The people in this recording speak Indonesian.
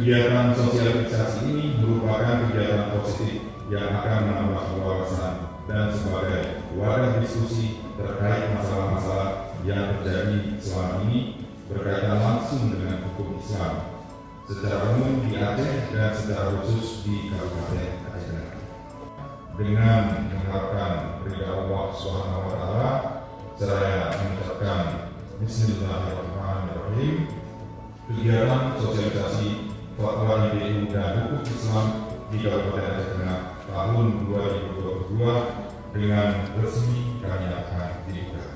Kegiatan sosialisasi ini merupakan kegiatan positif yang akan menambah wawasan dan sebagai wadah diskusi terkait masalah-masalah yang terjadi selama ini berkaitan langsung dengan hukum Islam secara umum di Aceh dan secara khusus di Kabupaten Aceh. Dengan mengharapkan ridha Allah Subhanahu wa taala, saya mengucapkan Bismillahirrahmanirrahim. Kegiatan sosialisasi fatwa IBU dan hukum Islam di Kabupaten Aceh Tengah tahun 2022 dengan resmi kami akan dibuka.